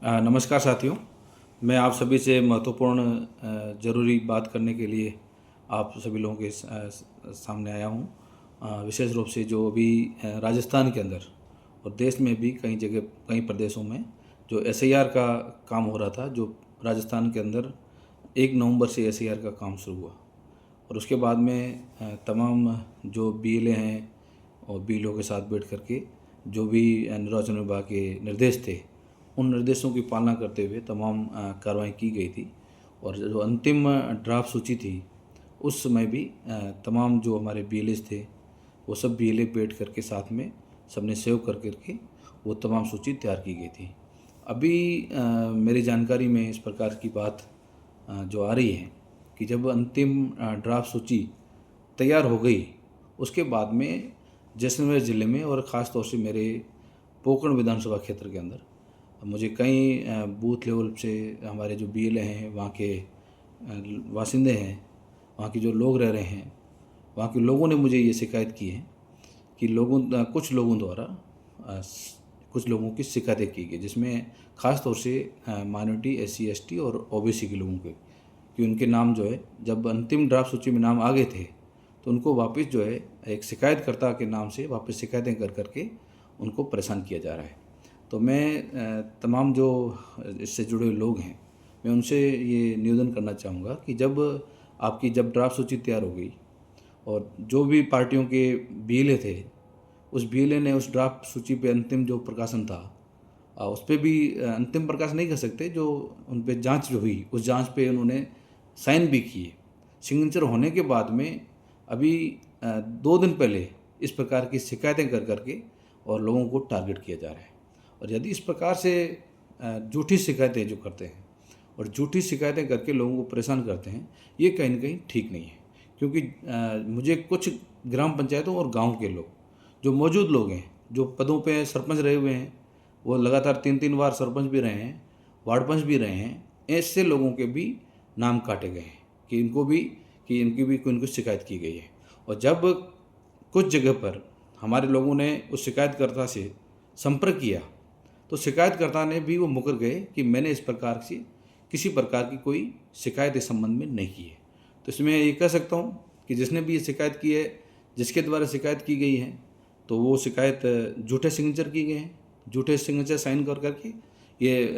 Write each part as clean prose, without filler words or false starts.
नमस्कार साथियों, मैं आप सभी से महत्वपूर्ण ज़रूरी बात करने के लिए आप सभी लोगों के सामने आया हूँ। विशेष रूप से जो अभी राजस्थान के अंदर और देश में भी कई जगह कई प्रदेशों में जो एसआईआर का काम हो रहा था, जो राजस्थान के अंदर 1 नवंबर से एसआईआर का काम शुरू हुआ और उसके बाद में तमाम जो बीएलए हैं और बीएलओ के साथ बैठ करके जो भी निर्वाचन विभाग के निर्देश थे, उन निर्देशों की पालना करते हुए तमाम कार्रवाई की गई थी। और जो अंतिम ड्राफ्ट सूची थी उस समय भी तमाम जो हमारे बीएलएस थे वो सब बीएलए बैठ करके साथ में सबने सेव कर करके वो तमाम सूची तैयार की गई थी। अभी मेरी जानकारी में इस प्रकार की बात जो आ रही है कि जब अंतिम ड्राफ्ट सूची तैयार हो गई, उसके बाद में जैसलमेर ज़िले में और ख़ास तौर से मेरे पोकरण विधानसभा क्षेत्र के अंदर मुझे कई बूथ लेवल से हमारे जो बीएलए हैं, वहाँ के वासिंदे हैं, वहाँ के जो लोग रह रहे हैं, वहाँ के लोगों ने मुझे ये शिकायत की है कि कुछ लोगों द्वारा कुछ लोगों की शिकायतें की गई, जिसमें ख़ास तौर से माइनॉरिटी, एससी, एसटी और ओबीसी के लोगों के, कि उनके नाम जो है जब अंतिम ड्राफ्ट सूची में नाम आ गए थे तो उनको वापस जो है एक शिकायतकर्ता के नाम से वापस शिकायतें कर करके उनको परेशान किया जा रहा है। तो मैं तमाम जो इससे जुड़े हुए लोग हैं, मैं उनसे ये निवेदन करना चाहूँगा कि जब ड्राफ्ट सूची तैयार हो गई और जो भी पार्टियों के बीएलए थे, उस बीएलए ने उस ड्राफ्ट सूची पे अंतिम जो प्रकाशन था उस पर भी अंतिम प्रकाश नहीं कर सकते, जो उन पर जाँच जो हुई उस जाँच पे उन्होंने साइन भी किए। सिग्नेचर होने के बाद में अभी 2 दिन पहले इस प्रकार की शिकायतें कर करके और लोगों को टारगेट किया जा रहा है। और यदि इस प्रकार से झूठी शिकायतें जो करते हैं और झूठी शिकायतें करके लोगों को परेशान करते हैं, ये कहीं ना कहीं ठीक नहीं है। क्योंकि मुझे कुछ ग्राम पंचायतों और गांव के लोग, जो मौजूद लोग हैं, जो पदों पे सरपंच रहे हुए हैं, वो लगातार 3-3 बार सरपंच भी रहे हैं, वार्ड पंच भी रहे हैं, ऐसे लोगों के भी नाम काटे गए हैं कि इनकी भी कोई शिकायत की गई है। और जब कुछ जगह पर हमारे लोगों ने उस शिकायतकर्ता से संपर्क किया तो शिकायतकर्ता ने भी वो मुकर गए कि मैंने इस प्रकार से किसी प्रकार की कोई शिकायत इस संबंध में नहीं की है। तो इसमें ये कह सकता हूँ कि जिसने भी ये शिकायत की है, जिसके द्वारा शिकायत की गई है, तो वो शिकायत झूठे सिग्नेचर की गए हैं, झूठे सिग्नेचर साइन कर करके ये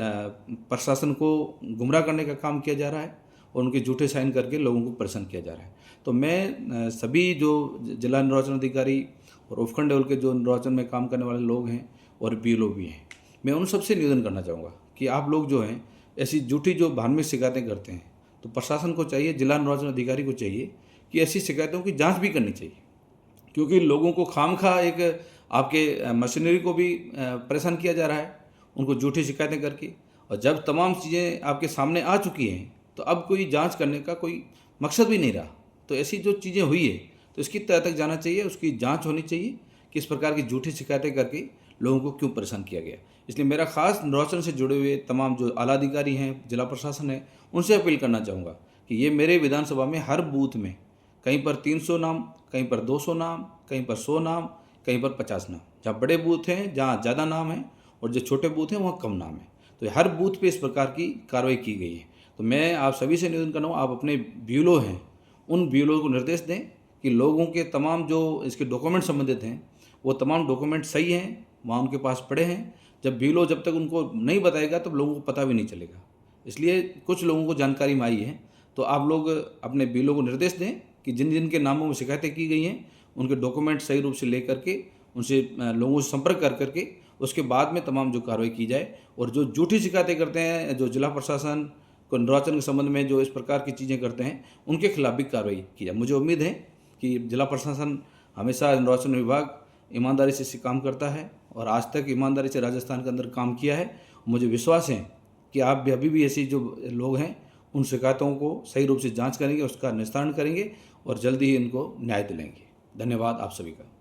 प्रशासन को गुमराह करने का काम किया जा रहा है और उनके झूठे साइन करके लोगों को परेशान किया जा रहा है। तो मैं सभी जो जिला निर्वाचन अधिकारी और उपखंड लेवल के जो निर्वाचन में काम करने वाले लोग हैं और बीएलओ भी हैं, मैं उन सबसे निवेदन करना चाहूँगा कि आप लोग जो हैं ऐसी झूठी जो धार्मिक शिकायतें करते हैं, तो प्रशासन को चाहिए, जिला निर्वाचन अधिकारी को चाहिए कि ऐसी शिकायतों की जांच भी करनी चाहिए। क्योंकि लोगों को खामखा एक आपके मशीनरी को भी परेशान किया जा रहा है उनको झूठी शिकायतें करके। और जब तमाम चीज़ें आपके सामने आ चुकी हैं तो अब कोई जांच करने का कोई मकसद भी नहीं रहा। तो ऐसी जो चीज़ें हुई है तो इसकी तह तक जाना चाहिए, उसकी जांच होनी चाहिए कि इस प्रकार की झूठी शिकायतें करके लोगों को क्यों परेशान किया गया। इसलिए मेरा खास निर्वाचन से जुड़े हुए तमाम जो आला अधिकारी हैं, जिला प्रशासन है, उनसे अपील करना चाहूँगा कि ये मेरे विधानसभा में हर बूथ में कहीं पर 300 नाम, कहीं पर 200 नाम, कहीं पर 100 नाम, कहीं पर 50 नाम, जहाँ बड़े बूथ हैं जहाँ ज़्यादा नाम है और जो छोटे बूथ हैं वहाँ कम नाम है, तो हर बूथ पे इस प्रकार की कार्रवाई की गई है। तो मैं आप सभी से निवेदन कर रहा हूँ, आप अपने बीएलओ हैं उन बीएलओ को निर्देश दें कि लोगों के तमाम जो इसके डॉक्यूमेंट संबंधित हैं वो तमाम डॉक्यूमेंट सही हैं, वहाँ उनके पास पड़े हैं। जब तक उनको नहीं बताएगा तब लोगों को पता भी नहीं चलेगा। इसलिए कुछ लोगों को जानकारी में आई है, तो आप लोग अपने बीएलओ को निर्देश दें कि जिन जिन के नामों में शिकायतें की गई हैं उनके डॉक्यूमेंट सही रूप से ले करके उनसे लोगों से संपर्क कर करके उसके बाद में तमाम जो कार्रवाई की जाए। और जो झूठी शिकायतें करते हैं, जो जिला प्रशासन को निर्वाचन के संबंध में जो इस प्रकार की चीज़ें करते हैं, उनके खिलाफ भी कार्रवाई की जाए। मुझे उम्मीद है कि जिला प्रशासन हमेशा निर्वाचन विभाग ईमानदारी से काम करता है और आज तक ईमानदारी से राजस्थान के अंदर काम किया है। मुझे विश्वास है कि आप भी अभी भी ऐसे जो लोग हैं उन शिकायतों को सही रूप से जांच करेंगे, उसका निस्तारण करेंगे और जल्दी ही इनको न्याय दिलाएंगे। धन्यवाद आप सभी का।